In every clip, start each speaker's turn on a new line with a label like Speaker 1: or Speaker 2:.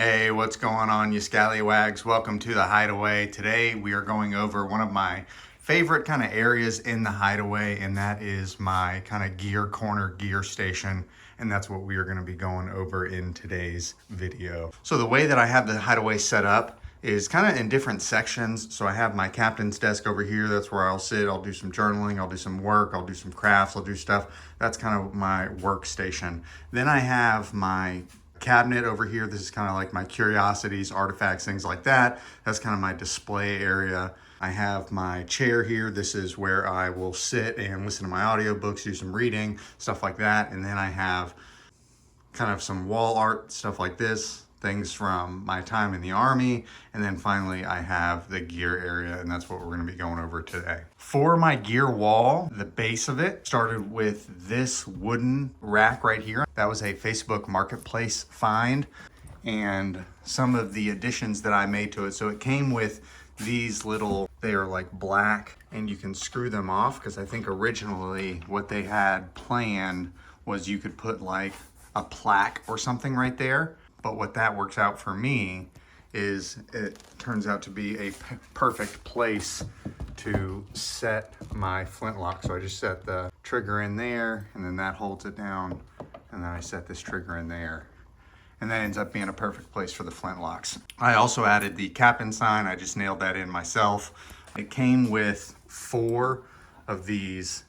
Speaker 1: Hey, what's going on, you scallywags? Welcome to the Hideaway. Today we are going over one of my favorite kind of areas in the Hideaway, and that is my kind of gear corner, gear station. And that's what we are going to be going over in today's video. So the way that I have the Hideaway set up is kind of in different sections. So I have my captain's desk over here. That's where I'll sit. I'll do some journaling. I'll do some work. I'll do some crafts. I'll do stuff. That's kind of my workstation. Then I have my cabinet over here. This is kind of like my curiosities, artifacts, things like that. That's kind of my display area. I have my chair here. This is where I will sit and listen to my audiobooks, do some reading, stuff like that. And then I have kind of some wall art, stuff like this, things from my time in the Army. And then finally I have the gear area, and that's what we're going to be going over today. For my gear wall, the base of it started with this wooden rack right here. That was a Facebook Marketplace find, and some of the additions that I made to it. So it came with these little, they are like black, and you can screw them off, because I think originally what they had planned was you could put like a plaque or something right there. But what that works out for me is it turns out to be a perfect place to set my flintlock. So I just set the trigger in there, and then that holds it down, and then I set this trigger in there. And that ends up being a perfect place for the flintlocks. I also added the captain sign. I just nailed that in myself. It came with 4 of these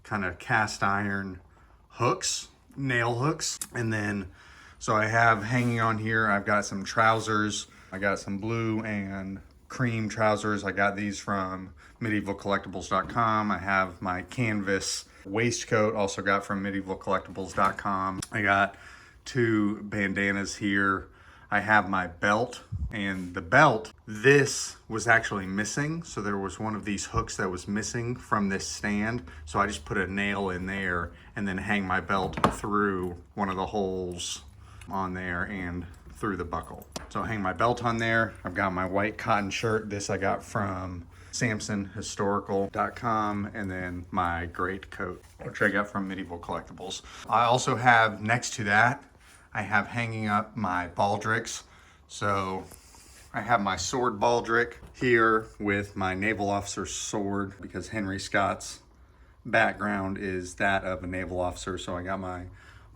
Speaker 1: kind of cast iron hooks, nail hooks. And then, so I have hanging on here, I've got some trousers. I got some blue and cream trousers. I got these from medievalcollectibles.com. I have my canvas waistcoat, also got from medievalcollectibles.com. I got 2 bandanas here. I have my belt, and the belt, this was actually missing. So there was one of these hooks that was missing from this stand. So I just put a nail in there and then hang my belt through one of the holes on there and through the buckle. So I hang my belt on there. I've got my white cotton shirt. This I got from samsonhistorical.com, and then my great coat, which I got from Medieval Collectibles. I also have, next to that, I have hanging up my baldricks. So I have my sword baldric here with my naval officer's sword, because Henry Scott's background is that of a naval officer. So I got my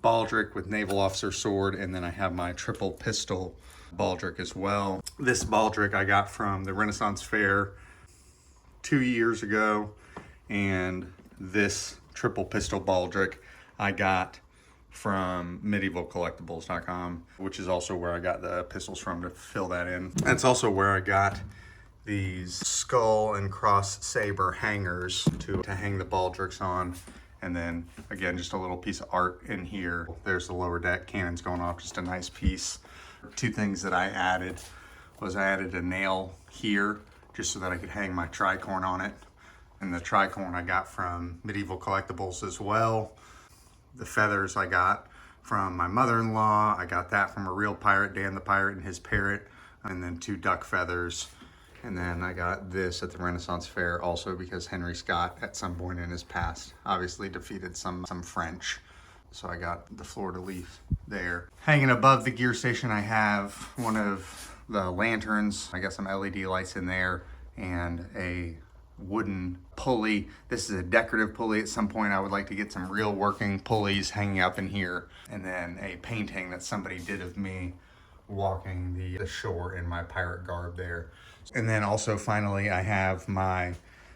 Speaker 1: baldric with naval officer sword, and then I have my triple pistol baldric as well. This baldric I got from the Renaissance Fair 2 years ago, and this triple pistol baldric I got from medievalcollectibles.com, which is also where I got the pistols from to fill that in. That's also where I got these skull and cross saber hangers to hang the baldricks on. And then again, just a little piece of art in here. There's the lower deck cannons going off, just a nice piece. 2 things that I added was I added a nail here just so that I could hang my tricorn on it. And the tricorn I got from Medieval Collectibles as well. The feathers I got from my mother-in-law. I got that from a real pirate, Dan the Pirate, and his parrot. And then 2 duck feathers. And then I got this at the Renaissance Fair also because Henry Scott at some point in his past obviously defeated some French. So I got the fleur-de-lis there. Hanging above the gear station, I have one of the lanterns. I got some LED lights in there and a wooden pulley. This is a decorative pulley. At some point I would like to get some real working pulleys hanging up in here. And then a painting that somebody did of me walking the shore in my pirate garb there. And then also finally I have my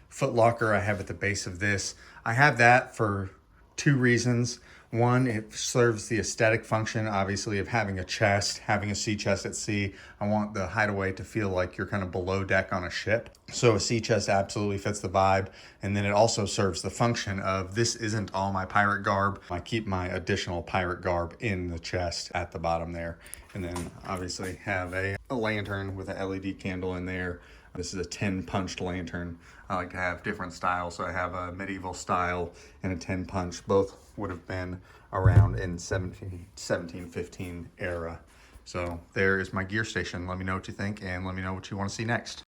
Speaker 1: foot locker I have at the base of this. I have that for 2 reasons. One, it serves the aesthetic function, obviously, of having a chest, having a sea chest at sea. I want the Hideaway to feel like you're kind of below deck on a ship. So a sea chest absolutely fits the vibe. And then it also serves the function of, this isn't all my pirate garb. I keep my additional pirate garb in the chest at the bottom there. And then obviously have a lantern with an LED candle in there. This is a 10 punched lantern. I like to have different styles. So I have a medieval style and a 10 punch. Both would have been around in 1715 era. So there is my gear station. Let me know what you think, and let me know what you want to see next.